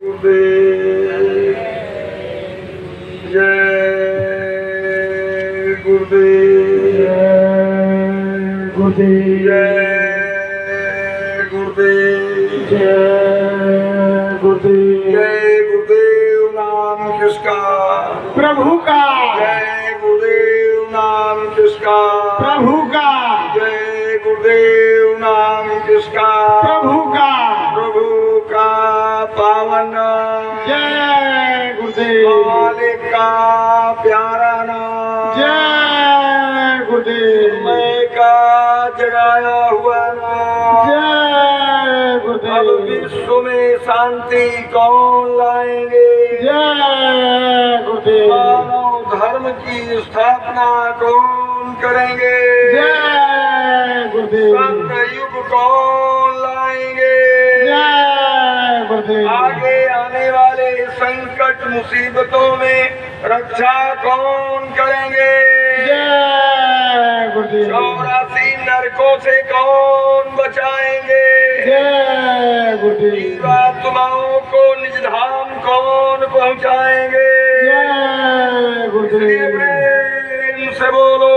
गुरुदेव जय गुरुदेव गुरुदेव जय गुरुदेव जय गुरुदेव जय गुरुदेव नाम किसका प्रभु का जय गुरुदेव नाम किसका प्रभु का जय गुरुदेव नाम किसका प्रभु का प्रभु का पावन जय गुरुदेव मालिक का प्यारा नाम जय गुरुदेव मैं का जगाया हुआ नाम जय अब गुरुदेव विश्व में शांति कौन लाएंगे जय गुरुदेव मानव धर्म की स्थापना कौन करेंगे जय गुरुदेव संतयुग कौन लाएंगे जय गुरुदेव आगे आने वाले संकट मुसीबतों में रक्षा कौन करेंगे जय गुरुदेव 84 नरकों से कौन बचाएंगे जय गुरुदेव जीवात्माओं को निज धाम कौन पहुंचाएंगे जय गुरुदेव प्रेम से बोलो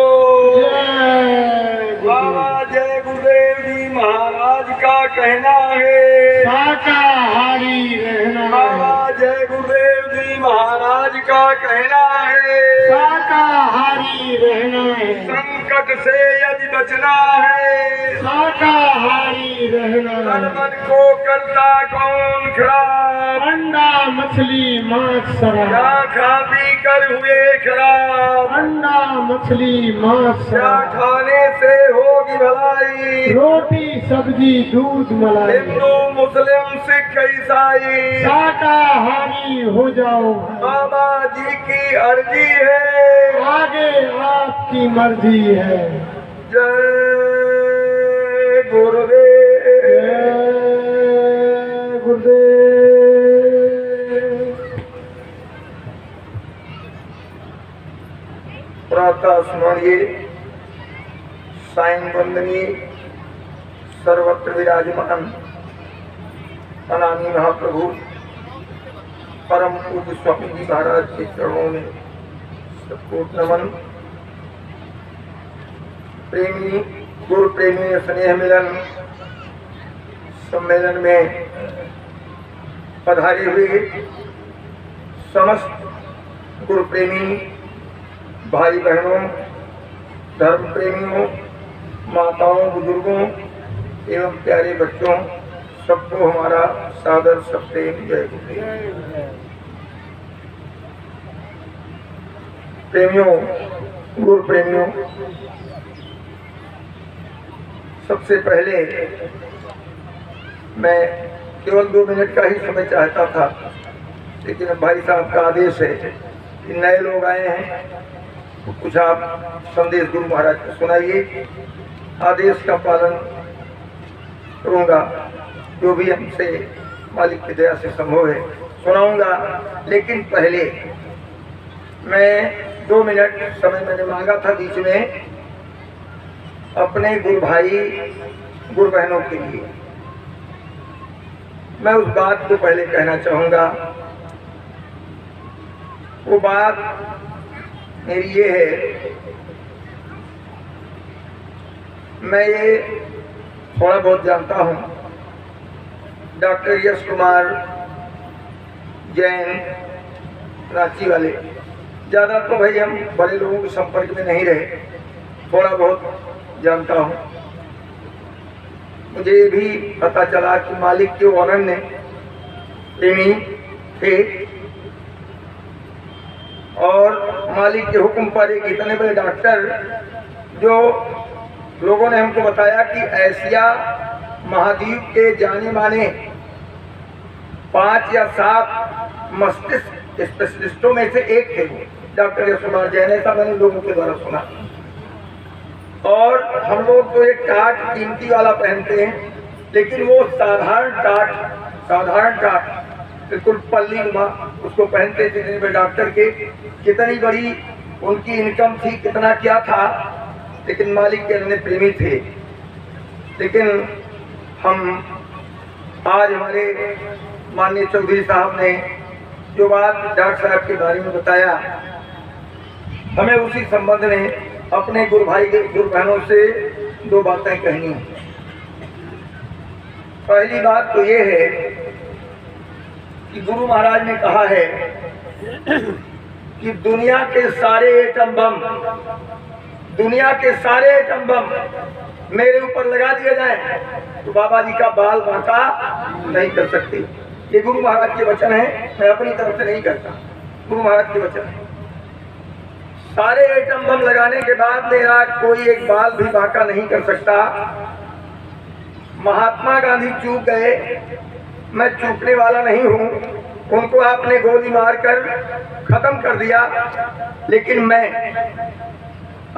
जय बाबा जय गुरुदेव जी महाराज का कहना है शाकाहारी रहना बाबा जय गुरुदेव जी महाराज का कहना है शाकाहारी रहना है संकट से यदि बचना है शाकाहारी रहना तन है मन को करता कौन खराब अंडा मछली मांस शराब क्या खा पी कर हुए खराब अंडा मछली मांस क्या शराब खाने से होगी भलाई रोटी सब्जी दूध मलाई हिंदू मुस्लिम सिख ईसाई शाकाहारी हो जाओ बाबा जी की अर्जी है आगे आपकी मर्जी है जय गुरुदेव जय गुरुदेव प्रातः स्मरणीय सायं वंदनीय सर्वत्र विराजमान अनामी महाप्रभु परम पूज्य स्वामी जी महाराज के चरणों में सबको नमन। प्रेमी गुरु प्रेमी स्नेह मिलन सम्मेलन में पधारे हुए समस्त गुरु प्रेमी भाई बहनों धर्म प्रेमियों माताओं बुजुर्गों एवं प्यारे बच्चों सबको हमारा सादर सप्रेम जय गुरुदेव। प्रेमियों गुरु प्रेमियों सबसे पहले मैं केवल 2 मिनट का ही समय चाहता था, लेकिन भाई साहब का आदेश है कि नए लोग आए हैं तो कुछ आप संदेश गुरु महाराज को सुनाइए। आदेश का पालन करूंगा, जो भी हमसे मालिक की दया से संभव है सुनाऊंगा। लेकिन पहले मैं 2 मिनट समय मैंने मांगा था बीच में अपने गुरु भाई गुरु बहनों के लिए। मैं उस बात को पहले कहना चाहूंगा। वो बात मेरी ये है, मैं ये थोड़ा बहुत जानता हूँ। डॉक्टर यश कुमार जैन रांची वाले, ज़्यादा तो भाई हम बड़े लोगों के संपर्क में नहीं रहे, थोड़ा बहुत जानता हूँ। मुझे ये भी पता चला कि मालिक के अनन्य प्रेमी थे और मालिक के हुक्म पर एक इतने बड़े डॉक्टर, जो लोगों ने हमको बताया कि एशिया महाद्वीप के जाने माने 5 या 7 मस्तिष्क स्पेशलिस्टों में से एक थे वो डॉक्टर यश कुमार जैन। ऐसा मैंने लोगों के द्वारा सुना। और हम लोग तो एक टाट कीमती वाला पहनते हैं, लेकिन वो साधारण टाट बिल्कुल पल्ली नुमा उसको पहनते थे। डॉक्टर के कितनी बड़ी उनकी इनकम थी, कितना क्या था, लेकिन मालिक के अन्य प्रेमी थे। लेकिन हम आज हमारे माननीय चौधरी साहब ने जो बात डॉक्टर साहब के बारे में बताया, हमें उसी संबंध में अपने गुरु भाई गुरु बहनों से दो बातें कहनी हैं। पहली बात तो ये है कि गुरु महाराज ने कहा है कि दुनिया के सारे एटम बम मेरे ऊपर लगा दिए जाए तो बाबा जी का बाल बांका नहीं कर सकते। ये गुरु महाराज के वचन है, मैं अपनी तरफ से नहीं करता, गुरु महाराज के वचन है। सारे एटम बम लगाने के बाद मेरा कोई एक बाल भी बांका नहीं कर सकता। महात्मा गांधी चूक गए, मैं चूकने वाला नहीं हूँ, उनको आपने गोली मारकर खत्म कर दिया, लेकिन मैं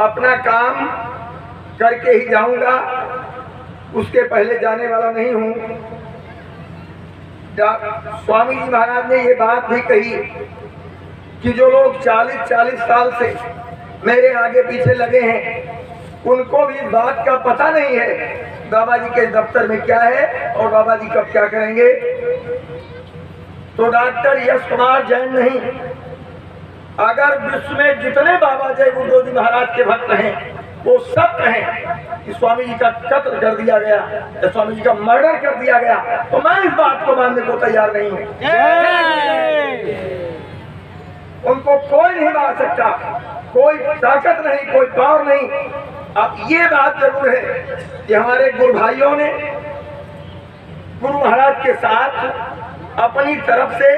अपना काम करके ही जाऊंगा, उसके पहले जाने वाला नहीं हूँ। स्वामी जी महाराज ने ये बात भी कही कि जो लोग 40-40 साल से मेरे आगे पीछे लगे हैं, उनको भी इस बात का पता नहीं है बाबा जी के दफ्तर में क्या है और बाबा जी कब क्या करेंगे। तो डॉक्टर यश कुमार जैन नहीं, अगर विश्व में जितने बाबा जय गुरुदेव जी महाराज के भक्त हैं वो सब कहें कि स्वामी जी का कत्ल कर दिया गया या स्वामी जी का मर्डर कर दिया गया, तो मैं इस बात को मानने को तैयार नहीं हूँ। उनको कोई नहीं मार सकता, कोई ताकत नहीं, कोई पावर नहीं। अब ये बात जरूर है कि हमारे गुरु भाइयों ने गुरु महाराज के साथ अपनी तरफ से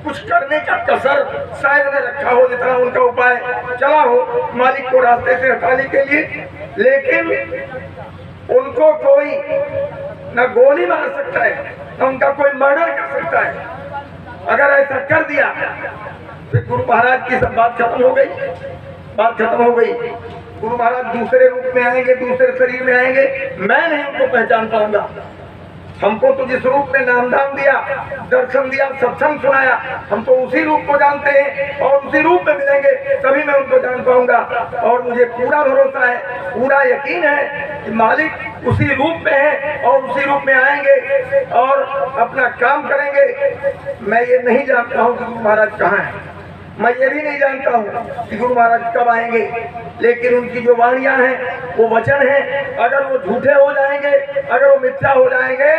कुछ करने का कसर शायद ने रखा हो, जितना उनका उपाय चला हो मालिक को रास्ते से हटाने के लिए, लेकिन उनको कोई न गोली मार सकता है न उनका कोई मर्डर कर सकता है। अगर ऐसा कर दिया तो गुरु महाराज की सब बात खत्म हो गई, बात खत्म हो गई। गुरु महाराज दूसरे रूप में आएंगे, दूसरे शरीर में आएंगे, मैं नहीं उनको पहचान पाऊंगा। हमको तो जिस रूप में नामधाम दिया, दर्शन दिया, सत्संग सुनाया, हम तो उसी रूप को जानते हैं और उसी रूप में मिलेंगे तभी मैं उनको जान पाऊंगा। और मुझे पूरा भरोसा है, पूरा यकीन है कि मालिक उसी रूप में है और उसी रूप में आएंगे और अपना काम करेंगे। मैं ये नहीं जानता हूँ कि गुरु महाराज कहाँ हैं, मैं ये भी नहीं जानता हूँ कि गुरु महाराज कब आएंगे, लेकिन उनकी जो वाणियां हैं वो वचन हैं, अगर वो झूठे हो जाएंगे, अगर वो मिथ्या हो जाएंगे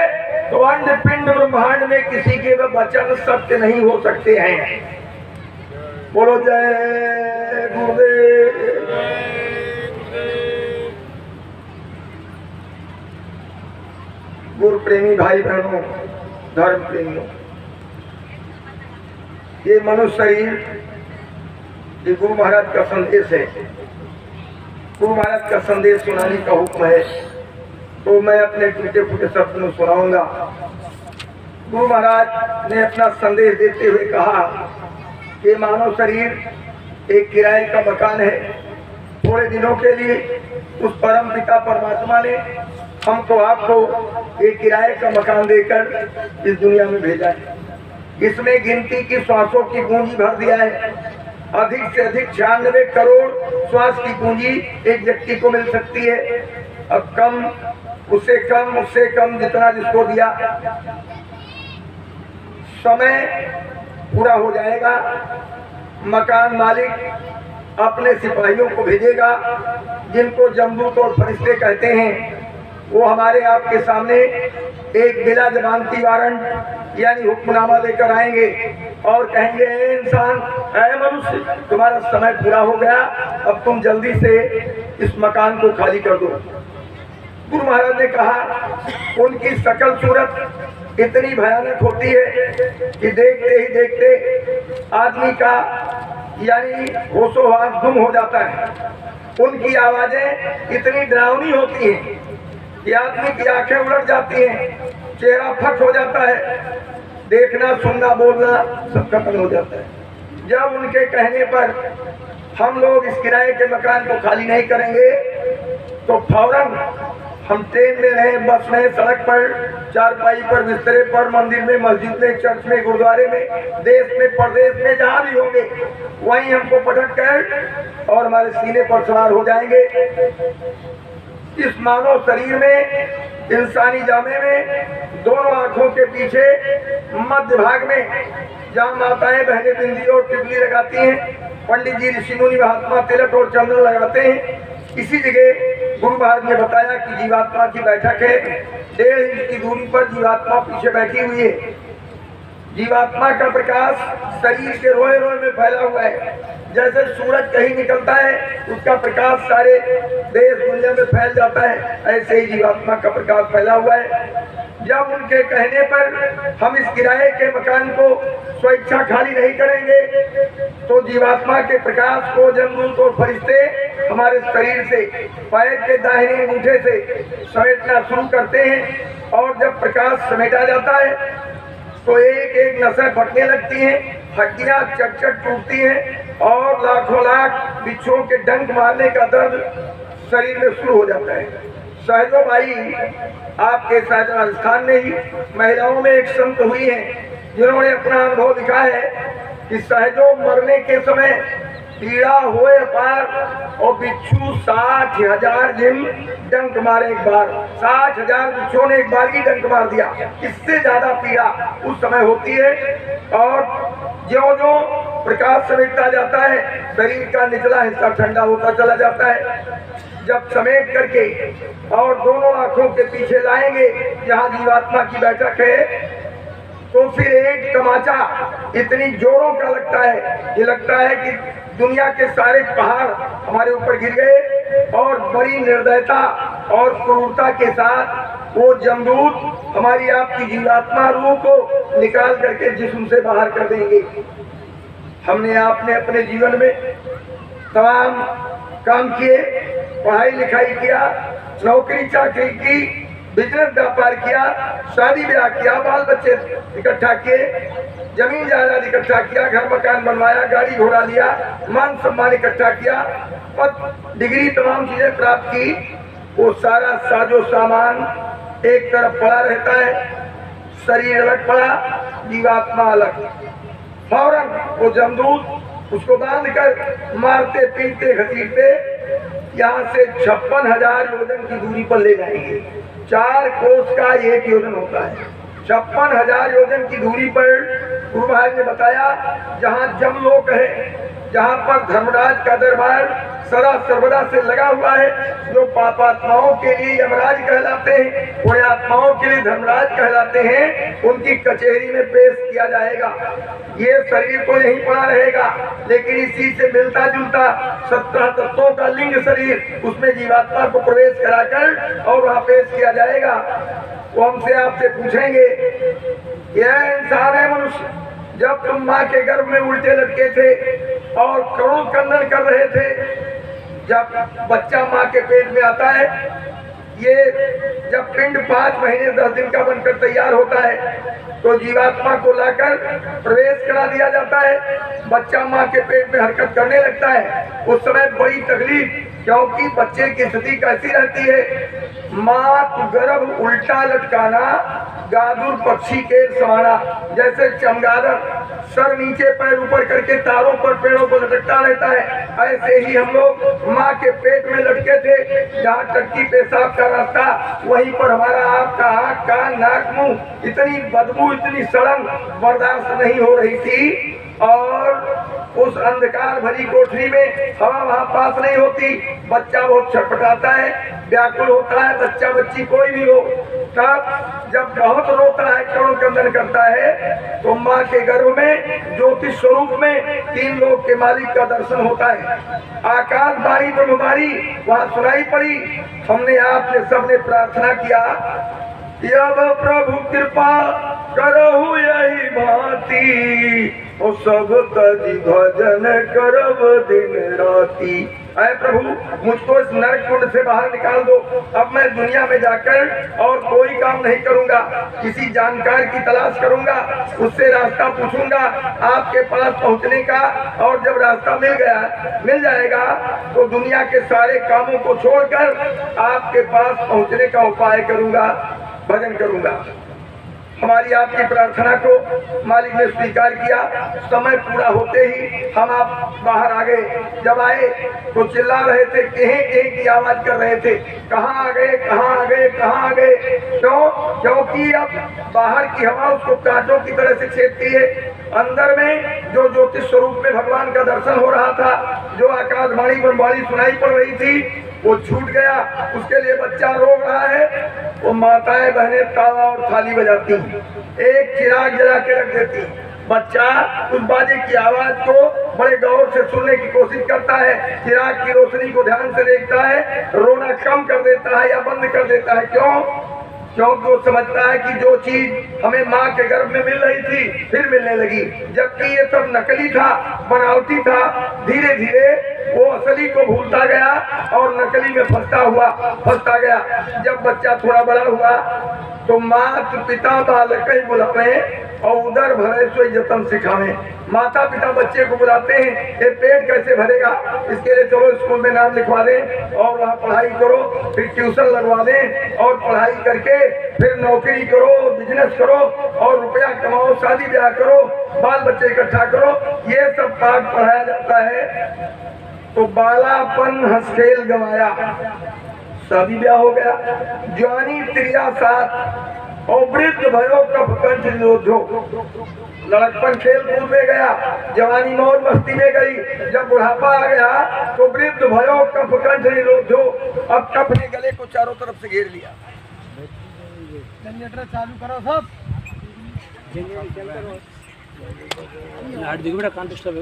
तो अंड पिंड ब्रह्मांड में किसी के वचन सत्य नहीं हो सकते हैं। बोलो जय गुरुदेव। गुरु प्रेमी भाई बहनों, धर्म प्रेमियों, ये मनुष्य शरीर ये गुरु महाराज का संदेश है, गुरु महाराज का संदेश सुनाने का हुक्म है, तो मैं अपने टूटे फूटे शब्द में सुनाऊंगा। गुरु महाराज ने अपना संदेश देते हुए कहा कि मानव शरीर एक किराए का मकान है। थोड़े दिनों के लिए उस परम पिता परमात्मा ने हमको आपको एक किराए का मकान देकर इस दुनिया में भेजा है। इसमें गिनती की श्वासों की पूंजी भर दिया है। अधिक से अधिक 96 करोड़ श्वास की पूंजी एक व्यक्ति को मिल सकती है। अब कम उससे कम जितना जिसको दिया, समय पूरा हो जाएगा, मकान मालिक अपने सिपाहियों को भेजेगा जिनको जमदूत और फरिश्ते कहते हैं। वो हमारे आपके सामने एक बिला जमानती वारंट यानी हुक्मनामा लेकर आएंगे और कहेंगे, ए इंसान, ए मनुष्य, तुम्हारा समय पूरा हो गया, अब तुम जल्दी से इस मकान को खाली कर दो। गुरु महाराज ने कहा उनकी शकल सूरत इतनी भयानक होती है कि देखते ही देखते आदमी का यानी होशोहवास गुम हो जाता है। उनकी आवाजें इतनी डरावनी होती हैं कि आदमी की आंखें उलट जाती हैं, चेहरा फट हो जाता है, देखना सुनना बोलना सब खत्म हो जाता है। जब उनके कहने पर हम लोग इस किराए के मकान को खाली नहीं करेंगे तो फौरन हम ट्रेन में रहे, बस में, सड़क पर, चारपाई पर, बिस्तरे पर, मंदिर में, मस्जिद में, चर्च में, गुरुद्वारे में, देश में, प्रदेश में, जहाँ भी होंगे वहीं हमको पटक कर और हमारे सीने पर सवार हो जाएंगे इस मानव शरीर में, इंसानी जामे में, दोनों आंखों के पीछे मध्य भाग में जहाँ माताएं बहनें बिंदी और टिकली लगाती हैं, पंडित जी ऋषि मुनि महात्मा तिलक और चंदन लगाते हैं, इसी जगह गुरु महाराज ने बताया कि जीवात्मा की बैठक है। 1.5 इंच की दूरी पर जीवात्मा पीछे बैठी हुई है। जीवात्मा का प्रकाश शरीर के रोए रोए में फैला हुआ है। जैसे सूरज कहीं निकलता है उसका प्रकाश सारे देश दुनिया में फैल जाता है, ऐसे ही जीवात्मा का प्रकाश फैला हुआ है। जब उनके कहने पर हम इस किराए के मकान को स्वेच्छा खाली नहीं करेंगे तो जीवात्मा के प्रकाश को जमदूत और फरिश्ते हमारे शरीर से पैर के दाहिने अंगूठे से समेटना शुरू करते हैं। और जब प्रकाश समेटा जाता है तो एक एक नसें फटने लगती हैं, हड्डियां चट चट टूटती हैं और लाखों लाख बिच्छुओं के डंक मारने का दर्द शरीर में शुरू हो जाता है। सहजो भाई, आपके शायद राजस्थान में ही महिलाओं में एक संत हुई हैं जिन्होंने अपना अनुभव लिखा है कि सहजो मरने के समय पीड़ा हुए अपार और बिच्छू 60,000 दिन डंक मारे एक बार। 60,000 बिच्छुओं ने एक बार ही डंक मार दिया। इससे ज्यादा पीड़ा उस समय होती है। और ज्यों-ज्यों प्रकाश समेटता जाता है शरीर का निचला हिस्सा ठंडा होता चला जाता है। जब समेट करके और दोनों आंखों के पीछे लाएंगे जहाँ जीवात्मा की बैठक है तो फिर एक तमाचा इतनी जोरों का लगता है, ये लगता है कि दुनिया के सारे पहाड़ हमारे ऊपर गिर गए। और बड़ी निर्दयता और क्रूरता के साथ वो जमदूत हमारी आपकी जीवात्मा रूह को निकाल करके जिस्म से बाहर कर देंगे। हमने आपने अपने जीवन में तमाम काम किए, पढ़ाई लिखाई किया, नौकरी चाकरी की, बिजनेस व्यापार किया, शादी ब्याह किया, बाल बच्चे इकट्ठा किए, जमीन जायदाद इकट्ठा किया, घर मकान बनवाया, गाड़ी घोड़ा लिया, मान सम्मान इकट्ठा किया, पद डिग्री तमाम चीजें प्राप्त की। वो सारा साजो सामान एक तरफ पड़ा रहता है, शरीर अलग पड़ा, जीवात्मा अलग। फौरन वो जमदूत उसको बांध कर मारते पीटते घसीटते यहाँ से 56,000 योजन की दूरी पर ले जाएंगे। 4 कोस का 1 योजन होता है। 56,000 योजन की दूरी पर गुरु महाराज ने बताया जहाँ जमलोक है, जहाँ पर धर्मराज का दरबार सदा सर्वदा से लगा हुआ है। जो पापात्माओं के लिए यमराज कहलाते हैं, पुण्यात्माओं के लिए धर्मराज कहलाते हैं, उनकी कचहरी में पेश किया जाएगा। ये शरीर तो यहीं पड़ा रहेगा, लेकिन इसी से मिलता जुलता 17 तत्वों का लिंग शरीर, उसमें जीवात्मा को प्रवेश कराकर और वहाँ पेश किया जाएगा। वो हमसे आपसे पूछेंगे, यह इंसान है मनुष्य, जब तुम माँ के गर्भ में उल्टे लटके थे और करोड़ कंदन कर रहे थे, जब बच्चा माँ के पेट में आता है, ये जब पिंड 5 महीने 10 दिन का बनकर तैयार होता है तो जीवात्मा को लाकर प्रवेश करा दिया जाता है। बच्चा माँ के पेट में हरकत करने लगता है। उस समय बड़ी तकलीफ, क्योंकि बच्चे की स्थिति कैसी रहती है, मात गर्भ उल्टा लटकाना, गादुर पक्षी के समाना। जैसे चमगादड़ सर नीचे पैर ऊपर करके तारों पर पेड़ों पर लटकता रहता है, ऐसे ही हम लोग माँ के पेट में लटके थे। जहाँ टट्टी पेशाब का रास्ता, वहीं पर हमारा आपका आँख कान नाक मुंह, इतनी बदबू इतनी सड़न बर्दाश्त नहीं हो रही थी। और उस अंधकार भरी कोठरी में हवा वहाँ पास नहीं होती। बच्चा बहुत छटपटाता है, व्याकुल होता है, बच्चा बच्ची कोई भी हो। तब जब बहुत रोता है, करोड़ कंदन करता है, तो माँ के गर्भ में ज्योतिष स्वरूप में 3 लोक के मालिक का दर्शन होता है। आकाशवाणी ब्रह्मवाणी वहाँ सुनाई पड़ी। हमने आपने सबने प्रार्थना किया, यह प्रभु कृपा करहु यही भांति, और सब तज भजन करब दिन राती। ऐ प्रभु, मुझको इस नरक कुंड से बाहर निकाल दो। अब मैं दुनिया में जाकर और कोई काम नहीं करूंगा, किसी जानकार की तलाश करूंगा, उससे रास्ता पूछूंगा आपके पास पहुंचने का। और जब रास्ता मिल जाएगा तो दुनिया के सारे कामों को छोड़कर आपके पास पहुंचने का उपाय करूंगा, भजन करूंगा। हमारी आपकी प्रार्थना को मालिक ने स्वीकार किया। समय पूरा होते ही हम आप बाहर आ गए। जब आए तो चिल्ला रहे थे, कहीं कहीं की आवाज कर रहे थे, कहाँ आ गए, कहाँ आ गए, कहाँ आ गए। क्यों? क्योंकि अब बाहर की हवा उसको कांटों की तरह से छेदती है। अंदर में जो ज्योतिष स्वरूप में भगवान का दर्शन हो रहा था, जो आकाशवाणी ब्रह्मवाणी सुनाई पड़ रही थी, वो छूट गया। उसके लिए बच्चा रो रहा है, वो माताएं बहनें ताला और थाली बजाती, एक चिराग जला के रख देती। बच्चा उस बाजे की आवाज को बड़े गौर से सुनने की कोशिश करता है, चिराग की रोशनी को ध्यान से देखता है, रोना कम कर देता है या बंद कर देता है। क्यों? क्योंकि वो समझता है कि जो चीज हमें माँ के गर्भ में मिल रही थी फिर मिलने लगी, जबकि ये सब नकली था, बनावटी था। धीरे धीरे वो असली को भूलता गया और नकली में फंसता गया। जब बच्चा थोड़ा बड़ा हुआ तो मात पिता बालक बुलावे और उधर भरे सोई जतन सिखावे। माता पिता बच्चे को बुलाते हैं, ये पेट कैसे भरेगा, इसके लिए चलो स्कूल में नाम लिखवा दें और वहाँ पढ़ाई करो, फिर ट्यूशन लगवा दें और पढ़ाई करके फिर नौकरी करो, बिजनेस करो और रुपया कमाओ, शादी ब्याह करो, बाल बच्चे इकट्ठा करो। ये सब पाठ पढ़ाया जाता है। तो बालापन हंसखेल गवाया, शादी ब्याह हो गया, जवानी त्रिया साथ और वृद्ध भयो कफ कंठ निरोधो। लड़कपन खेल कूद में गया, जवानी मौज मस्ती में गई, जब बुढ़ापा आ गया तो वृद्ध भयो कफ कंठ निरोधो। अब कफ ने गले को चारों तरफ से घेर लिया। जनरेटर चालू करो सब। देखो बेटा कान डिस्टर्ब है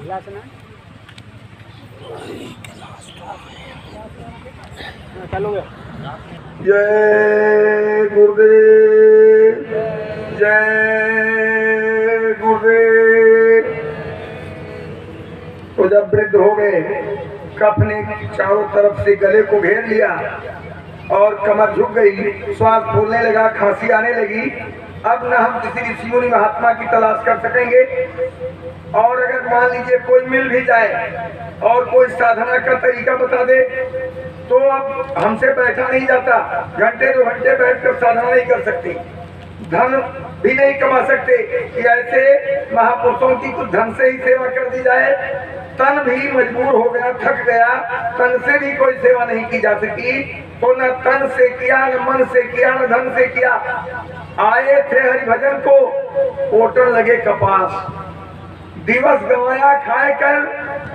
क्या कर चलो जय गुरुदेव, जय गुरुदेव। तो जब वृद्ध हो गए, कफ ने चारों तरफ से गले को घेर लिया और कमर झुक गई, श्वास फूलने लगा, खांसी आने लगी। अब न हम किसी ऋषि मुनि महात्मा की तलाश कर सकेंगे, और अगर मान लीजिए कोई मिल भी जाए और कोई साधना का तरीका बता दे तो अब हमसे बैठा नहीं जाता। घंटे 2 घंटे बैठकर साधना नहीं कर सकती, धन भी नहीं कमा सकते कि ऐसे महापुरुषों की कुछ धन से ही सेवा कर दी जाए। तन भी मजबूर हो गया, थक गया, तन से भी कोई सेवा नहीं की जा सकी। तो न तन से किया, न मन से किया, न धन से किया। आए थे हरिभजन को, ओटन लगे कपास। दिवस गंवाया खाए कर,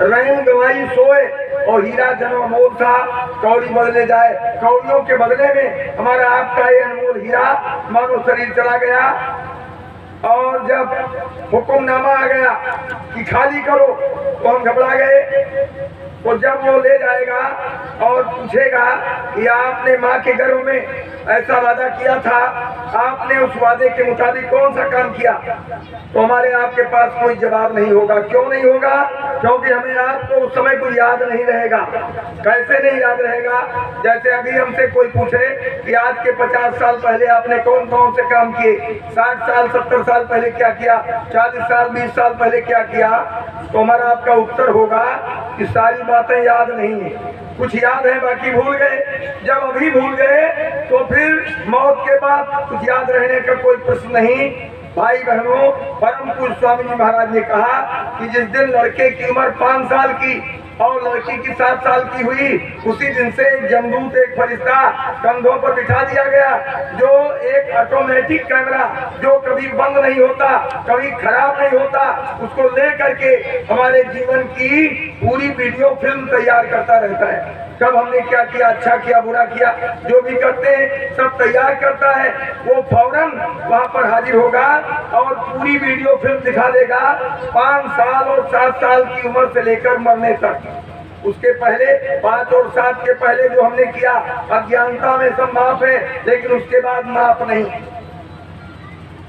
रैन गंवाई सोए, और हीरा जन्म मोल था कौड़ी बदले जाए। कौड़ियों के बदले में हमारा आपका ये अनमोल हीरा मानो शरीर चला गया। और जब हुक्मनामा आ गया कि खाली करो तो हम घबरा गए। तो जब वो ले जाएगा और पूछेगा कि आपने माँ के गर्भ में ऐसा वादा किया था, आपने उस वादे के मुताबिक कौन सा काम किया, तो हमारे आपके पास कोई जवाब नहीं होगा। क्यों नहीं होगा? क्योंकि हमें आपको उस समय कोई याद नहीं रहेगा। कैसे नहीं याद रहेगा? जैसे अभी हमसे कोई पूछे कि आज के 50 साल पहले आपने कौन कौन से काम किए, 60 साल 70 साल पहले क्या किया, 40 साल 20 साल पहले क्या किया, तो हमारा आपका उत्तर होगा कि सारी बातें याद नहीं है, कुछ याद है बाकी भूल गए। जब अभी भूल गए तो फिर मौत के बाद कुछ याद रहने का कोई प्रश्न नहीं। भाई बहनों, परम पूज्य स्वामी जी महाराज ने कहा कि जिस दिन लड़के की उम्र 5 साल की और लड़की की 7 साल की हुई, उसी दिन से एक जमदूत, एक फरिश्ता कंधों पर बिठा दिया गया, जो एक ऑटोमेटिक कैमरा जो कभी बंद नहीं होता, कभी खराब नहीं होता, उसको ले करके हमारे जीवन की पूरी वीडियो फिल्म तैयार करता रहता है। कब हमने क्या किया, अच्छा किया, बुरा किया, जो भी करते हैं सब तैयार करता है। वो फौरन वहाँ पर हाजिर होगा और पूरी वीडियो फिल्म दिखा देगा, 5 साल और 7 साल की उम्र से लेकर मरने तक। उसके पहले 5 और 7 के पहले जो हमने किया अज्ञानता में सब माफ है, लेकिन उसके बाद माफ नहीं।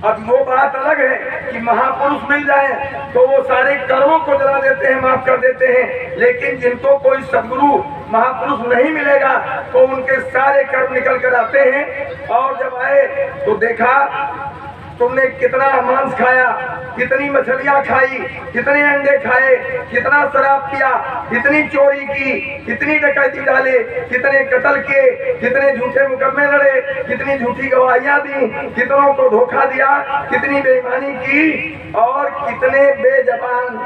अब वो बात अलग है कि महापुरुष मिल जाए तो वो सारे कर्मों को जला देते हैं, माफ कर देते हैं। लेकिन जिनको कोई सदगुरु महापुरुष नहीं मिलेगा तो उनके सारे कर्म निकल कर आते हैं। और जब आए तो देखा तुमने कितना मांस खाया, कितनी मछलियां खाई, कितने अंडे खाए, कितना शराब पिया, कितनी चोरी की, कितनी डकैती डाले, कितने कत्ल किए, कितने झूठे मुकदमे लड़े, कितनी झूठी गवाहियां दी, कितनों को धोखा दिया, कितनी बेईमानी की, और कितने बेजबान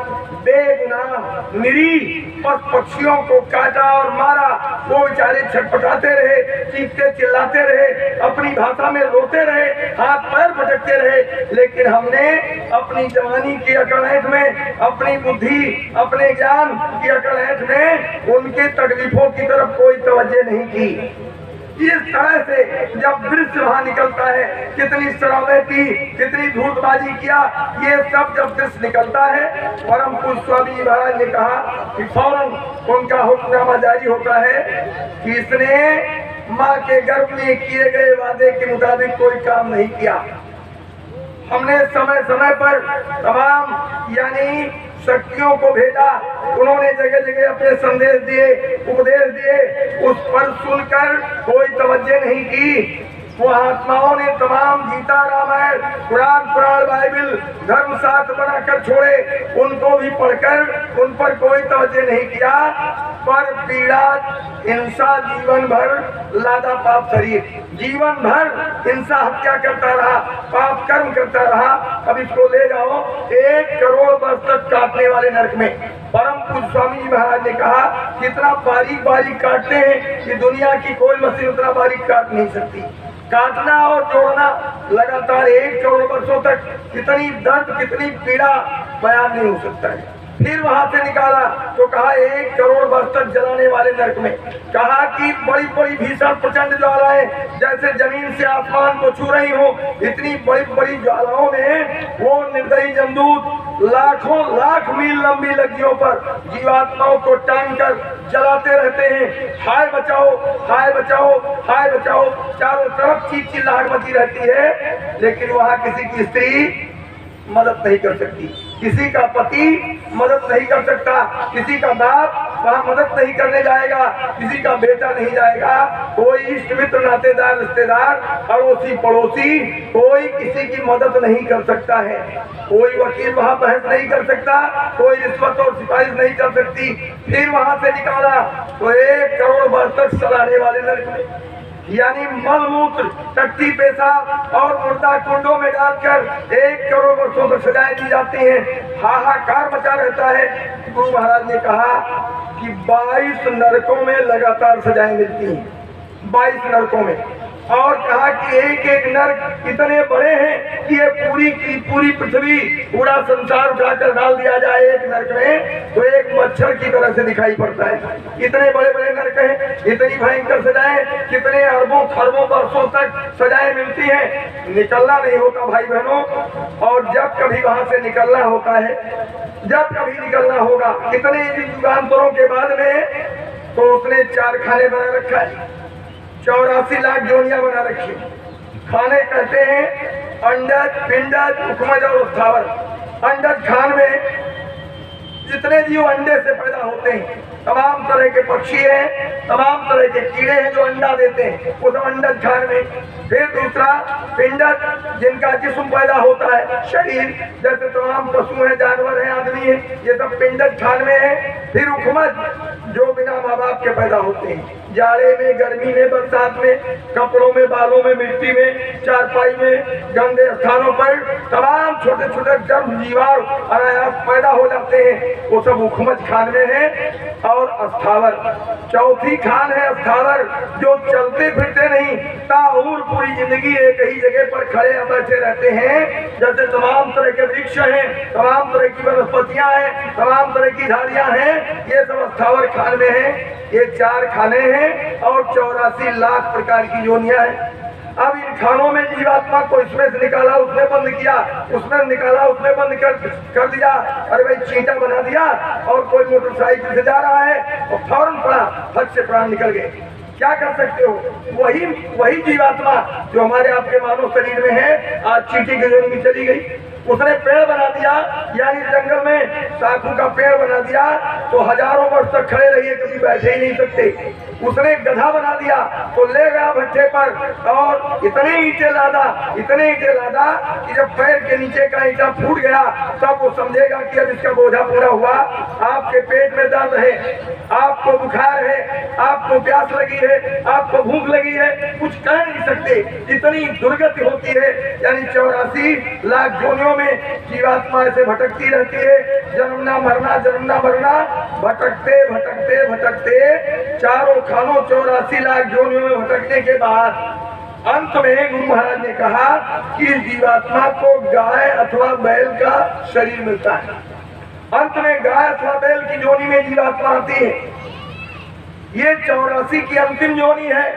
बेगुनाह निरीह पक्षियों को काटा और मारा। वो बेचारे छटपटाते रहे, चीखते चिल्लाते रहे, अपनी भाषा में रोते रहे, हाथ पैर पटकते रहे, लेकिन हमने अपनी जवानी की अकड़ैत में, अपनी बुद्धि, अपने ज्ञान की अकड़ैत में उनके तकलीफों की तरफ कोई तवज्जो नहीं की। इस तरह से जब दृश्य वहां निकलता है, कितनी शराबें पी, कितनी धूर्तबाजी किया, ये सब जब दृश्य निकलता है, परम पूज्य स्वामी जी महाराज ने कहा कि फौरन उनका हुक्मनामा जारी होता है कि इसने माँ के गर्भ में किए गए वादे के मुताबिक कोई काम नहीं किया। हमने समय समय पर तमाम यानी शक्तियों को भेजा, उन्होंने जगह जगह अपने संदेश दिए, उपदेश दिए, उस पर सुनकर कोई तवज्जो नहीं की। वो आत्माओं ने तमाम गीता, रामायण, पुराण बाइबिल धर्मशास्त्र बनाकर छोड़े, उनको भी पढ़कर उन पर कोई तवज्जो नहीं किया, पर पीड़ा हिंसा जीवन भर लादा पाप शरीर, जीवन भर हिंसा हत्या करता रहा, पाप कर्म करता रहा। अब इसको ले जाओ 1 करोड़ वर्ष तक काटने वाले नरक में। परम पूज्य स्वामी जी महाराज ने कहा कितना बारीक बारीक काटते हैं कि दुनिया की कोई मशीन उतना बारीक काट नहीं सकती। काटना और जोड़ना लगातार 1 करोड़ वर्षों तक, कितनी दर्द, कितनी पीड़ा बयान नहीं हो सकता है। फिर वहां से निकाला तो कहा 1 करोड़ वर्ष तक जलाने वाले नरक में। कहा कि बड़ी बड़ी भीषण प्रचंड ज्वालाएं जैसे जमीन से आसमान को छू रही हो, इतनी बड़ी बड़ी ज्वालाओं में वो निर्दयी जमदूत लाखों लाख मील लंबी लगियों पर जीवात्माओं को टांग कर जलाते रहते हैं। हाय बचाओ, हाय बचाओ, हाय बचाओ, चारों तरफ चीख चिल्लाहट मची रहती है, लेकिन वहां किसी की स्त्री मदद नहीं कर सकती, किसी का पति मदद नहीं कर सकता, किसी का बाप वहां मदद नहीं करने जाएगा, किसी का बेटा नहीं जाएगा, कोई इष्ट मित्र नातेदार रिश्तेदार अड़ोसी पड़ोसी कोई किसी की मदद नहीं कर सकता है। कोई वकील वहां बहस नहीं कर सकता, कोई रिश्वत और सिफारिश नहीं कर सकती। फिर वहां से निकाला तो 1 करोड़ वर्ष तक सलाने वाले नरक में, यानी मलमूत्र, टट्टी, पेशाब और मुर्दा कुंडों में डालकर 1 करोड़ वर्षों तक सजाएं दी जाती हैं। हाहाकार मचा रहता है। गुरु महाराज ने कहा कि 22 नरकों में लगातार सजाएं मिलती हैं, 22 नरकों में, और कहा कि एक एक नरक इतने बड़े हैं कि ये पूरी की पूरी पृथ्वी, पूरा संसार उठाकर डाल दिया जाए एक नरक में तो एक मच्छर की तरह से दिखाई पड़ता है। इतने बड़े बड़े नरक हैं, इतनी भयंकर सजाएं, कितने अरबों खरबों वर्षों तक सजाएं मिलती हैं। निकलना नहीं होता भाई बहनों, और जब कभी वहां से निकलना होता है, जब कभी निकलना होगा, इतने युगांतरों के बाद में, तो उसने 4 खाने बना रखा है, 84 लाख जोनियां बना रखी। खाने कहते हैं अंडज, पिंडज, उखमज और स्थावर। अंडज खान में जितने जीव अंडे से पैदा होते हैं, तमाम तरह के पक्षी हैं, तमाम तरह के कीड़े हैं जो अंडा देते हैं, वो सब अंडज खान में। फिर दूसरा पिंडज, जिनका जिस्म पैदा होता है, शरीर, जैसे तमाम पशु हैं, जानवर हैं, आदमी हैं, ये सब पिंडज खान में है। फिर उखमज, जो बिना माँ बाप के पैदा होते हैं, जाड़े में, गर्मी में, बरसात में, कपड़ों में, बालों में, मिट्टी में, चारपाई में, गंदे स्थानों पर तमाम छोटे छोटे जन्म जीवाणु अनायास पैदा हो जाते हैं, वो सब उखमज खान में है। और अस्थावर, चौथी खान है अस्थावर, जो चलते फिरते नहीं, ताउर पूरी जिंदगी एक ही जगह पर खड़े बैठे रहते हैं। जैसे तमाम तरह के वृक्ष हैं, तमाम तरह की वनस्पतियां हैं, तमाम तरह की झाड़ियां हैं, ये सब अस्थावर खान में है। ये 4 खाने हैं और 84 लाख प्रकार की योनियां हैं। अब इन खानों में जीवात्मा को इसमें से निकाला, उसमें बंद किया, उसमें निकाला, उसमें बंद कर दिया, अरे भाई चींटा बना दिया, और कोई मोटरसाइकिल से जा रहा है और फौरन पड़ा, फट से प्राण निकल गए। क्या कर सकते हो? वही जीवात्मा जो हमारे आपके मानव शरीर में है, आज चींटी की योनि में चली गई। उसने पेड़ बना दिया, यानी जंगल में साखू का पेड़ बना दिया तो हजारों वर्ष तक खड़े रहिए, कभी बैठे ही नहीं सकते। उसने गधा बना दिया तो ले गया भट्ठे पर और इतने ईंटे लादा कि जब पैर के नीचे का ईंटा फूट गया तब वो समझेगा कि अब इसका बोझा पूरा हुआ। आपके पेट में दर्द है, आपको बुखार है, आपको प्यास लगी है, आपको भूख लगी है, कुछ कह नहीं सकते, इतनी दुर्गति होती है। यानी 84 लाख योनियों में जीवात्मा ऐसे भटकती रहती है, जन्मना मरना, भटकते चारों खानों 84 लाख योनियों में भटकने के बाद अंत में गुरु महाराज ने कहा कि जीवात्मा को गाय अथवा बैल का शरीर मिलता है। अंत में गाय अथवा बैल की योनि में जीवात्मा आती है। ये 84 की अंतिम योनि है।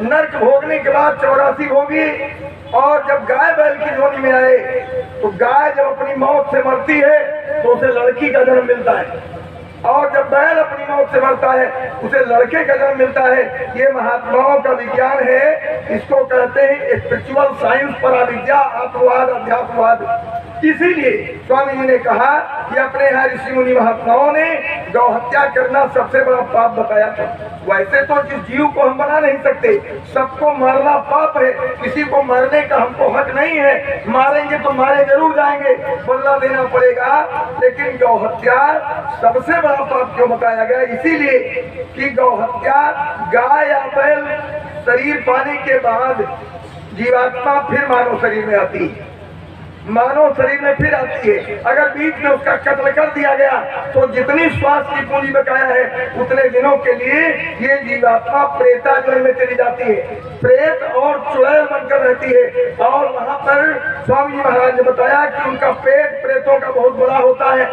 नरक भोगने के बाद 84 होगी और जब गाय बैल की योनि में आए तो गाय जब अपनी मौत से मरती है तो उसे लड़की का जन्म मिलता है, और जब बैल अपनी मौत से मरता है उसे लड़के का जन्म मिलता है। ये महात्माओं का विज्ञान है, इसको कहते हैं स्पिरिचुअल साइंस, पराविद्या, आत्मवाद, अध्यात्मवाद। इसीलिए स्वामी जी ने कहा कि अपने यहाँ ऋषि मुनि महात्माओं ने गौ हत्या करना सबसे बड़ा पाप बताया था। वैसे तो जिस जीव को हम बना नहीं सकते, सबको मारना पाप है, किसी को मारने का हमको हक नहीं है। मारेंगे तो मारे जरूर जाएंगे, बदला देना पड़ेगा, लेकिन गौ हत्या सबसे बड़ा पाप क्यों बताया गया? इसीलिए कि गौ हत्या, गाय या बैल शरीर पाने के बाद जीवात्मा फिर मानव शरीर में आती है, मानव शरीर में फिर आती है। अगर बीच में उसका कत्ल कर दिया गया तो जितनी स्वास्थ्य की पूंजी बकाया है उतने दिनों के लिए ये जीवात्मा प्रेताजन्म में चली जाती है, प्रेत और चुड़ैल बनकर रहती है। और वहाँ पर स्वामी जी महाराज ने बताया कि उनका पेट प्रेतों का बहुत बड़ा होता है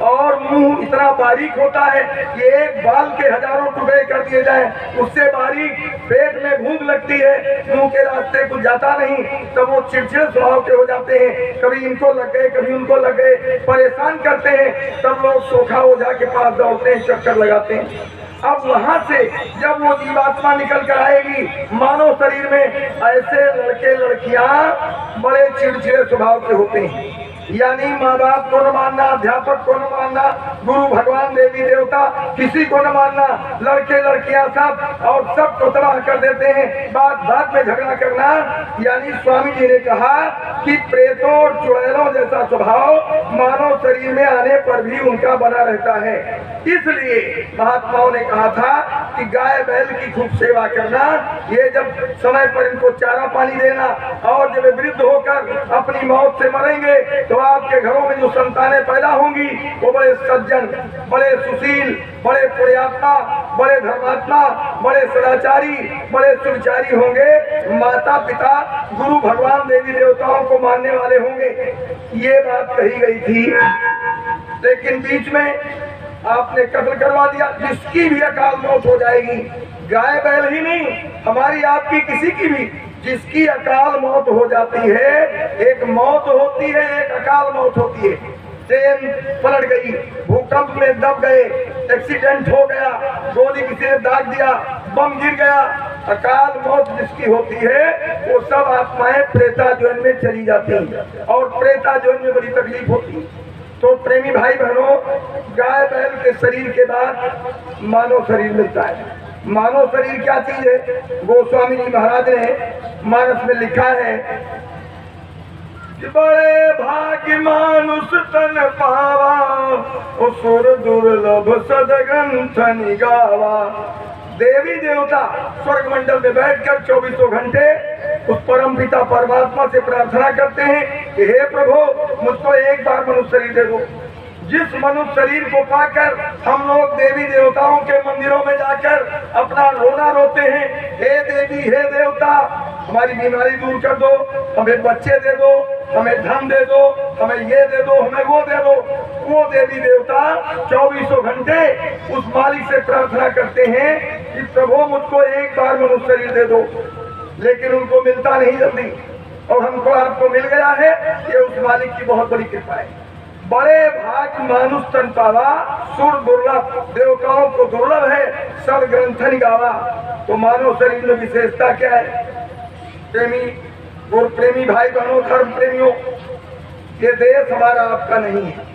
और मुंह इतना बारीक होता है कि एक बाल के हजारों टुकड़े कर दिए जाए उससे बारीक। पेट में भूख लगती है, मुंह के रास्ते कुछ जाता नहीं, तब वो चिड़चिड़े स्वभाव के हो जाते हैं, कभी इनको लग गए कभी उनको लग गए, परेशान करते हैं। तब लोग सोखा ओझा के पास दौड़ते हैं, चक्कर लगाते हैं। अब वहां से जब वो जीवात्मा निकल कर आएगी मानव शरीर में, ऐसे लड़के लड़कियां बड़े चिड़चिड़े स्वभाव के होते हैं। यानी माँ बाप को न मानना, अध्यापक को न मानना, गुरु भगवान देवी देवता किसी को न मानना, लड़के लड़कियां सब और सब को तबाह कर देते हैं, बात में झगड़ा करना। यानी स्वामी जी ने कहा कि प्रेतों और चुड़ैलों जैसा स्वभाव मानव शरीर में आने पर भी उनका बना रहता है। इसलिए महात्माओं ने कहा था कि गाय बैल की खूब सेवा करना, ये जब समय पर इनको चारा पानी देना, और जब वृद्ध होकर अपनी मौत से मरेंगे तो आपके घरों में जो संतानें पैदा होंगी वो बड़े सज्जन, बड़े सुशील, बड़े पुण्यात्मा, बड़े धर्मात्मा, बड़े सदाचारी, बड़े सुविचारी होंगे। माता पिता गुरु भगवान देवी देवताओं को मानने वाले होंगे। ये बात कही गई थी, लेकिन बीच में आपने कत्ल करवा दिया। जिसकी भी अकाल मौत हो जाएगी, गाय बैल ही नहीं, हमारी आपकी किसी की भी जिसकी अकाल मौत हो जाती है, एक मौत होती है, एक अकाल मौत होती है। ट्रेन पलट गई, भूकंप में दब गए, एक्सीडेंट हो गया, गोली किसी ने दाग दिया, बम गिर गया, अकाल मौत जिसकी होती है वो सब आत्माएं प्रेताजन्म में चली जाती हैं और प्रेताजन्म में बड़ी तकलीफ होती है। तो प्रेमी भाई बहनों, गाय बैल के शरीर के बाद मानव शरीर मिलता है। मानव शरीर क्या चीज है? गोस्वामी जी महाराज ने मानस में लिखा है कि बड़े भाग्य मानुष तन पावा, असुर दुर्लभ सदग्रंथ निगावा। देवी देवता स्वर्ग मंडल में बैठकर 24 घंटे उस परम पिता परमात्मा से प्रार्थना करते हैं कि हे प्रभु, मुझको एक बार मनुष्य शरीर दे दो। जिस मनुष्य शरीर को पाकर हम लोग देवी देवताओं के मंदिरों में जाकर अपना रोना रोते हैं, हे देवी हे देवता, हमारी बीमारी दूर कर दो, हमें बच्चे दे दो, हमें धन दे दो, हमें ये दे दो, हमें वो दे दो। वो देवी देवता 24 घंटे उस मालिक से प्रार्थना करते हैं कि प्रभु मुझको एक बार मनुष्य शरीर दे दो, लेकिन उनको मिलता नहीं जल्दी, और हमको आपको मिल गया है। ये उस मालिक की बहुत बड़ी कृपा है। बड़े भाग मानुष तन पावा, सुर दुर्लभ, देवताओं को दुर्लभ है, सब ग्रंथन गावा। तो मानव शरीर में विशेषता क्या है? प्रेमी और प्रेमी भाई बहनों, धर्म प्रेमियों, ये देश हमारा आपका नहीं है,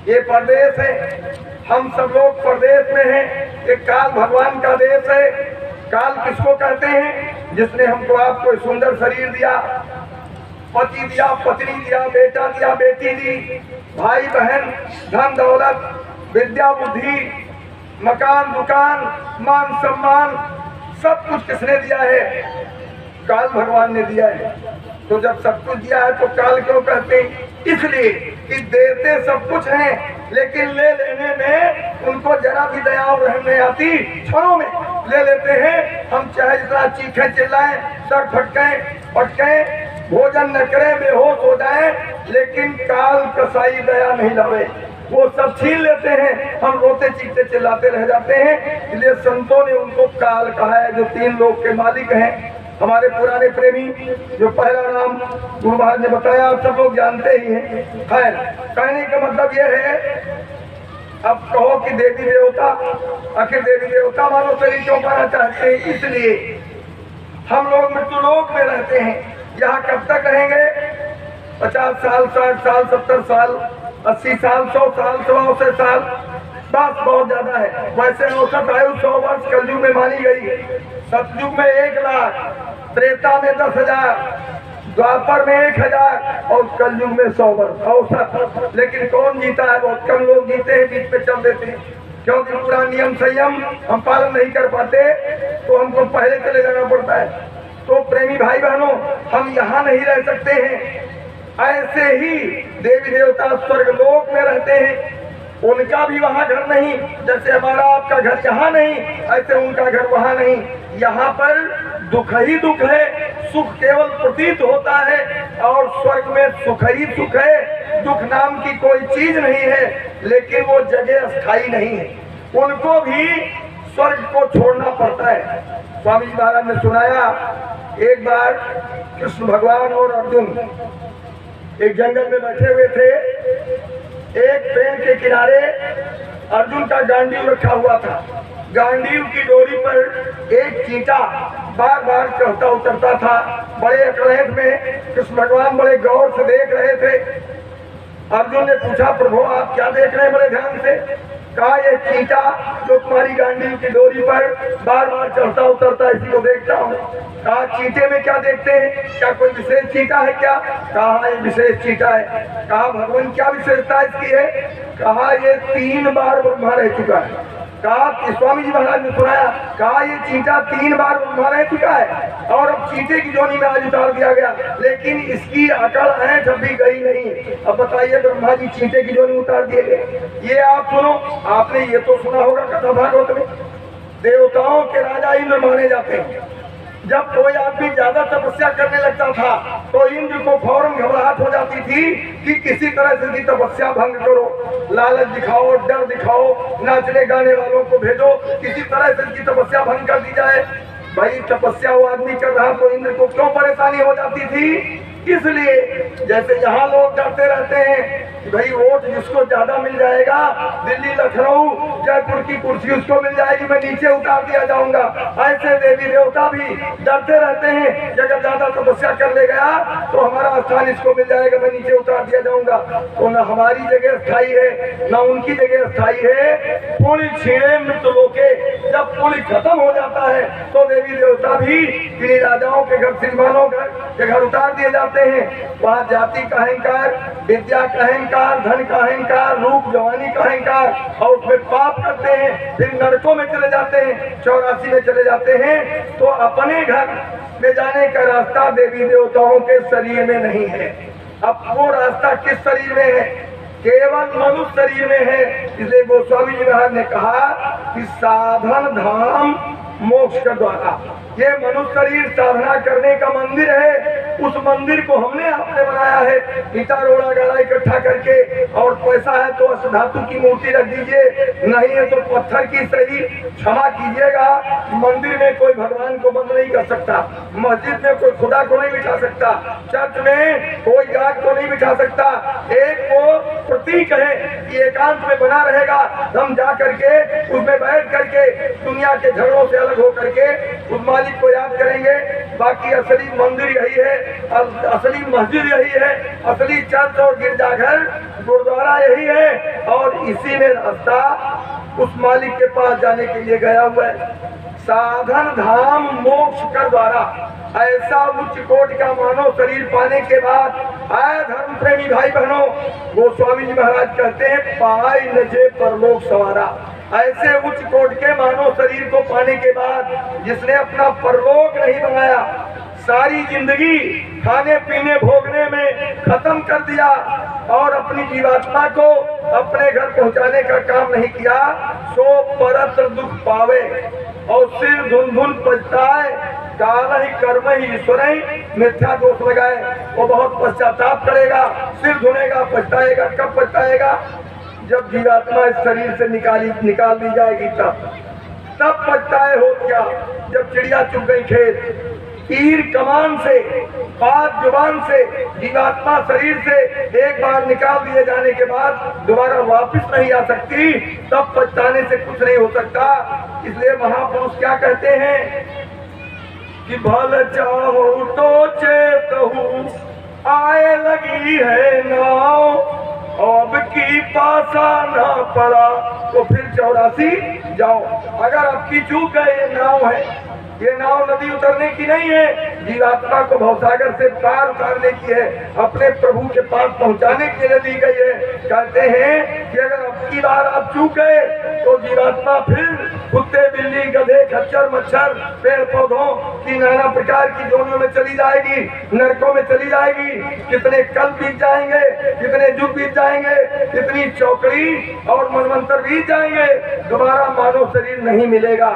ये परदेश है। हम सब लोग परदेश में हैं। ये काल भगवान का देश है। काल किसको कहते हैं? जिसने हमको आपको सुंदर शरीर दिया, पति दिया, पत्नी दिया, बेटा दिया, बेटी दी, भाई बहन, धन दौलत, विद्या बुद्धि, मकान दुकान, मान सम्मान, सब कुछ किसने दिया है? काल भगवान ने दिया है। तो जब सब कुछ दिया है तो काल क्यों कहते हैं? इसलिए कि देते सब कुछ हैं, लेकिन ले लेने में उनको जरा भी दया और रहम नहीं आती। क्षणों में ले लेते हैं। हम चाहे जितना चीखें चिल्लाएं, सर फटकें, भोजन न करें, बेहोश हो जाएं, लेकिन काल कसाई दया नहीं लावे, वो सब छीन लेते हैं। हम रोते चीखते चिल्लाते रह जाते हैं। इसलिए संतों ने उनको काल कहा है, जो 3 लोक के मालिक हैं। हमारे पुराने प्रेमी जो पहला नाम गुरु महाराज ने बताया, आप सब लोग जानते ही हैं। खैर, कहने का मतलब ये है, अब कहो कि देवी देवता, आखिर देवी देवता मानो शरीर क्यों पाना चाहते हैं? इसलिए हम लोग मृत्यु लोक में रहते हैं। यहाँ कब तक रहेंगे? 50 साल, 60 साल, 70 साल, 80 साल, 100 साल, 100 साल, बस बहुत ज्यादा है। वैसे औसत आयु 100 वर्ष कलयुग में मानी गई है। सतयुग में 1 लाख, त्रेता में 10,000, द्वापर में 1,000 और कलयुग में 100 वर्ष औसत। लेकिन कौन जीता है? बहुत कम लोग जीते हैं, बीच में चल देते हैं, क्योंकि पूरा नियम संयम हम पालन नहीं कर पाते, तो हमको पहले चले जाना पड़ता है। तो प्रेमी भाई बहनों, हम यहाँ नहीं रह सकते हैं। ऐसे ही देवी देवता स्वर्ग लोक में रहते हैं, उनका भी वहाँ घर नहीं। जैसे हमारा आपका घर यहाँ नहीं, ऐसे उनका घर वहाँ नहीं। यहाँ पर दुख ही दुख है, सुख केवल प्रतीत होता है, और स्वर्ग में सुख ही सुख है। दुख नाम की कोई चीज नहीं है, लेकिन वो जगह स्थायी नहीं है। उनको भी स्वर्ग को छोड़ना पड़ता है। स्वामी जी महाराज ने सुनाया, एक बार कृष्ण भगवान और अर्जुन एक जंगल में बैठे हुए थे। एक पेड़ के किनारे अर्जुन का गांडीव रखा हुआ था। गांडीव की डोरी पर एक चींटा बार बार चढ़ता उतरता था। बड़े अकड़ेत में कृष्ण भगवान बड़े गौर से देख रहे थे। अर्जुन ने पूछा, प्रभु आप क्या देख रहे हैं बड़े ध्यान से? कहा, ये चींटा जो तुम्हारी गांडीव की डोरी पर बार बार चढ़ता उतरता, इसी को देखता हूँ। कहा, चींटे में क्या देखते हैं? क्या कोई विशेष चींटा है क्या? कहा, ये विशेष चींटा है। कहा, भगवान क्या विशेषता इसकी है? कहा, ये 3 बार ब्रह्मा रह चुका है। कहा, स्वामी जी महाराज ने सुनाया, कहा ये चींटा 3 बार ब्रह्मा रह चुका है, और अब चींटे की जोनी में आज उतार दिया गया, लेकिन इसकी अकड़ है जब भी गई नहीं। अब बताइए, ब्रह्मा जी चींटे की जोनी उतार दिए गए। ये आप सुनो, आपने ये तो सुना होगा कथा भागवत में, देवताओं के राजा इंद्र माने जाते हैं। जब कोई आदमी ज्यादा तपस्या करने लगता था तो इंद्र को फौरन घबराहट हो जाती थी कि किसी तरह से इसकी तपस्या भंग करो, लालच दिखाओ, डर दिखाओ, नाचने गाने वालों को भेजो, किसी तरह से इसकी तपस्या भंग कर दी जाए। भाई तपस्या वो आदमी कर रहा तो इंद्र को क्यों परेशानी हो जाती थी? इसलिए जैसे यहाँ लोग डरते रहते हैं कि भाई वोट जिसको ज्यादा मिल जाएगा, दिल्ली लखनऊ जयपुर की कुर्सी उसको मिल जाएगी, मैं नीचे उतार दिया जाऊंगा। ऐसे देवी देवता भी डरते रहते हैं कि अगर ज्यादा तपस्या कर ले गया तो हमारा स्थान इसको मिल जाएगा, मैं नीचे उतार दिया जाऊंगा। तो न हमारी जगह स्थायी है न उनकी जगह स्थायी है। पुण्य छीणे मृत्यु लोके, जब पुण्य खत्म हो जाता है तो देवी देवता भी किन्हीं राजाओं के घर, श्रीमानों के घर उतार दिए जाते हैं। वहाँ जाति का अहंकार, विद्या का अहंकार, धन का अहंकार, रूप जवानी का अहंकार, और उसमें पाप करते हैं, फिर नरकों में चले जाते हैं, 84 में चले जाते हैं। तो अपने घर में जाने का रास्ता देवी देवताओं के शरीर में नहीं है। अब वो रास्ता किस शरीर में है? केवल मनुष्य शरीर में है। इसलिए गोस्वामी जी महाराज ने कहा कि साधन धाम मोक्ष का द्वारा, ये मनुष्य शरीर साधना करने का मंदिर है। उस मंदिर को हमने आपने बनाया है, ईटा रोड़ा गाड़ा इकट्ठा करके, और पैसा है तो धातु की मूर्ति रख दीजिए, नहीं है तो पत्थर की सही। क्षमा कीजिएगा, मंदिर में कोई भगवान को बंद नहीं कर सकता, मस्जिद में कोई खुदा को नहीं बिठा सकता, चर्च में कोई गार्ड को नहीं बिठा सकता। एक को व्यक्ति ही कहे कि एकांत में बना रहेगा, हम जा करके उसमें बैठ करके दुनिया के झगड़ों से अलग हो करके उस मालिक को याद करेंगे। बाकी असली मंदिर यही है, असली मस्जिद यही है, असली चर्च और गिरजाघर गुरुद्वारा यही है, और इसी में रास्ता उस मालिक के पास जाने के लिए गया हुआ है। साधन धाम मोक्ष कर द्वारा ऐसा उच्च कोटि का मानव शरीर पाने के बाद, आए धर्म प्रेमी भाई बहनों, गोस्वामी जी महाराज कहते हैं पाई न जे परलोक सवारा। ऐसे उच्च कोटि के मानव शरीर को पाने के बाद जिसने अपना परलोक नहीं बनाया, सारी जिंदगी खाने पीने भोगने में खत्म कर दिया और अपनी जीवात्मा को अपने घर पहुंचाने का काम नहीं किया, सो परत दुख पावे और सिर धुन धुन पछताए, काल ही कर्म ही ईश्वर ही मिथ्या दोष लगाए, वो बहुत पश्चाताप करेगा, सिर धुनेगा, पछताएगा। कब पछताएगा? जब जीवात्मा इस शरीर से निकाल दी जाएगी तब पछताए। हो क्या? जब चिड़िया चुग गई खेत, तीर कमान से, बात जुबान से जीवात्मा शरीर से एक बार निकाल दिए जाने के बाद दोबारा वापस नहीं आ सकती, तब पछताने से कुछ नहीं हो सकता। इसलिए महापुरुष क्या कहते हैं कि भल चाहो तो चेतहु आए लगी है नाव, अब की पासा ना पड़ा तो फिर 84 जाओ। अगर अब की चूक गए, ये नाव है, ये नाव नदी उतरने की नहीं है, जीवात्मा को भवसागर से पार उतारने की है, अपने प्रभु के पास पहुंचाने के लिए दी गई है। कहते हैं कि अगर अब की बार आप चूक गए तो जीवात्मा फिर कुत्ते बिल्ली गधे खच्चर मच्छर पेड़ पौधों की नाना प्रकार की जोनियों में चली जाएगी, नरकों में चली जाएगी। कितने कल बीत जाएंगे, कितने युग बीत जाएंगे, कितनी चौकड़ी और मनवंतर बीत जाएंगे, दोबारा मानव शरीर नहीं मिलेगा।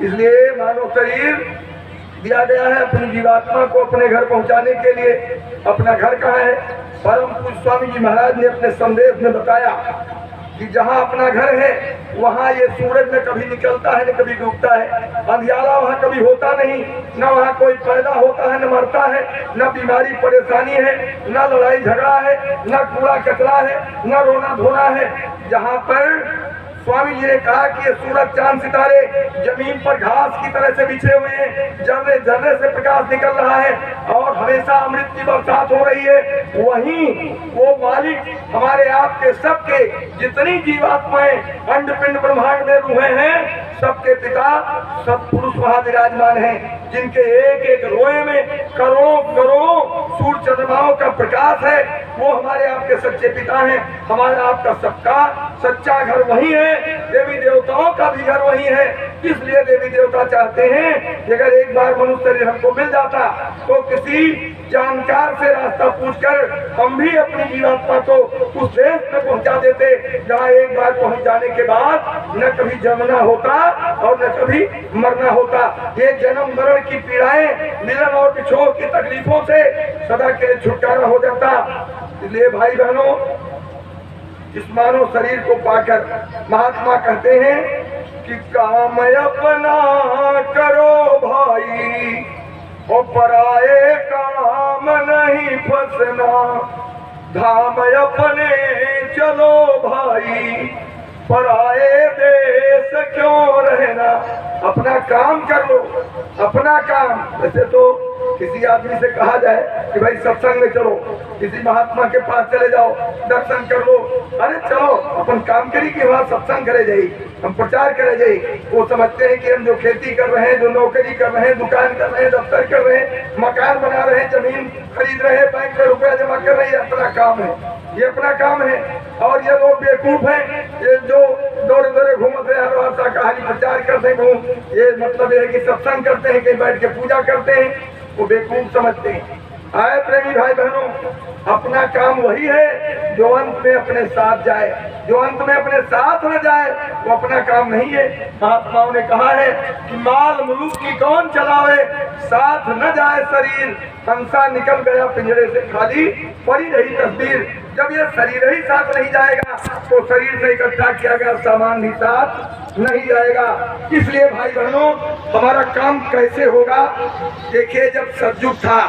इसलिए मानव शरीर दिया गया है अपनी जीवात्मा को अपने घर पहुंचाने के लिए। अपना घर कहाँ है? परम पूज्य स्वामी जी महाराज ने अपने संदेश में बताया कि जहाँ अपना घर है वहाँ ये सूरज न कभी निकलता है न कभी डूबता है, अंधियारा वहाँ कभी होता नहीं, न वहाँ कोई पैदा होता है न मरता है, न बीमारी परेशानी है, न लड़ाई झगड़ा है, न कूड़ा कचरा है, न रोना धोना है। जहाँ पर स्वामी जी ने कहा कि ये सूरज चांद सितारे जमीन पर घास की तरह से बिछे हुए हैं, जर्रे जर्रे से प्रकाश निकल रहा है और हमेशा अमृत की बरसात हो रही है, वहीं वो मालिक हमारे आपके सबके जितनी जीवात्माएं अंड पिंड ब्रह्मांड में रूहें हैं, सबके पिता सब पुरुष वहां विराजमान हैं, जिनके एक एक रोए में करोड़ों करोड़ों सूर्य चंद्रमाओं का प्रकाश है। वो हमारे आपके सच्चे पिता हैं। हमारा आपका सबका सच्चा घर वही है, देवी देवताओं का भी घर वही है। इसलिए देवी देवता चाहते हैं कि अगर एक बार मनुष्य शरीर हमको मिल जाता तो किसी जानकार से रास्ता पूछकर हम भी अपनी जीवात्मा को उस देश में पहुंचा देते जहाँ एक बार पहुंच जाने के बाद न कभी जन्मना होता और न कभी मरना होता। ये जन्म मरण की पीड़ाएं, मिलन और बिछोह की तकलीफों से सदा के लिए छुटकारा हो जाता। इसलिए भाई बहनों, इस मानव शरीर को पाकर महात्मा कहते हैं कि काम अपना करो भाई और पराये काम नहीं फंसना, धाम अपने चलो भाई पराये देश क्यों रहना। अपना काम कर लो, अपना काम। वैसे तो किसी आदमी से कहा जाए कि भाई सत्संग में चलो, किसी महात्मा के पास चले जाओ, दर्शन कर लो, अरे चलो अपन काम करी कि वहाँ सत्संग करे जाए, हम प्रचार करे जाए। वो समझते हैं कि हम जो खेती कर रहे हैं, जो नौकरी कर रहे हैं, दुकान कर रहे हैं, दफ्तर कर रहे हैं, मकान बना रहे हैं, जमीन खरीद रहे हैं, बैंक में रुपया जमा कर रहे हैं, अपना काम है, ये अपना काम है। और ये लोग बेवकूफ हैं, ये जो दौड़े दौड़े घूमते हैं, हर शाकाहारी प्रचार करते हैं, ये मतलब है कि सत्संग करते हैं, कहीं बैठ के पूजा करते हैं, वो बेवकूफ समझते हैं। आए प्रेमी भाई बहनों, अपना काम वही है जो अंत में अपने साथ जाए, जो अंत में अपने साथ न जाए वो अपना काम नहीं है। महात्माओं ने कहा है कि माल मुल्क की कौन चलावे, साथ न जाए शरीर, हंसा निकल गया पिंजरे से खाली पड़ी रही तस्वीर। जब ये शरीर ही साथ नहीं जाएगा तो शरीर से इकट्ठा किया गया सामान भी साथ नहीं जाएगा। इसलिए भाई बहनों, हमारा काम कैसे होगा? देखिए, जब सतयुग था,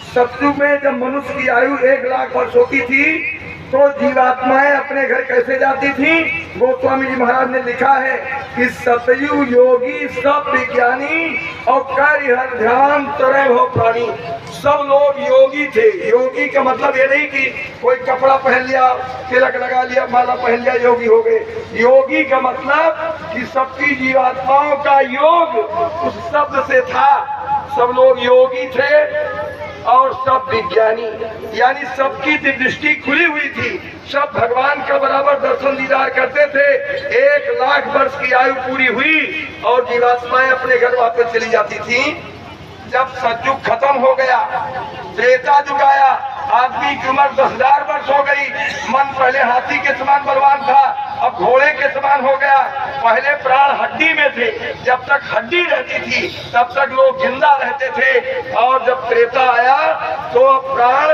सतयुग में जब मनुष्य की आयु 1 लाख वर्ष होती थी तो जीवात्माएं अपने घर कैसे जाती थी? गोस्वामी जी महाराज ने लिखा है कि सतयु योगी सब विज्ञानी और कार्य हर ध्यान तरह हो प्राणी। सब लोग योगी थे। योगी का मतलब ये नहीं कि कोई कपड़ा पहन लिया, तिलक लगा लिया, माला पहन लिया योगी हो गए। योगी का मतलब कि सबकी जीवात्माओं का योग उस शब्द से था। सब लोग योगी थे और सब विज्ञानी, यानी सबकी दृष्टि खुली हुई थी। सब भगवान का बराबर दर्शन दीदार करते थे। 1 लाख वर्ष की आयु पूरी हुई और जीवात्माएं अपने घर वापस चली जाती थी। जब सतयुग खत्म हो गया, त्रेता युग आया, आदमी की उम्र 10,000 वर्ष हो गई। मन पहले हाथी के समान बलवान था, अब घोड़े के समान हो गया। पहले प्राण हड्डी में थे, जब तक हड्डी रहती थी तब तक लोग जिंदा रहते थे। और जब त्रेता आया तो अब प्राण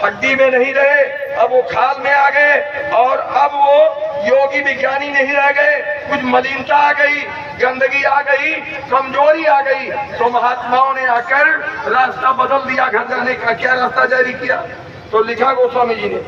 हड्डी में नहीं रहे, अब वो खाल में आ गए और अब वो योगी विज्ञानी नहीं रह गए। कुछ मलिनता आ गई, गंदगी आ गई, कमजोरी आ गई। तो महात्माओं ने आकर रास्ता बदल दिया घर जाने का। क्या रास्ता जारी किया? तो लिखा गोस्वामी जी ने,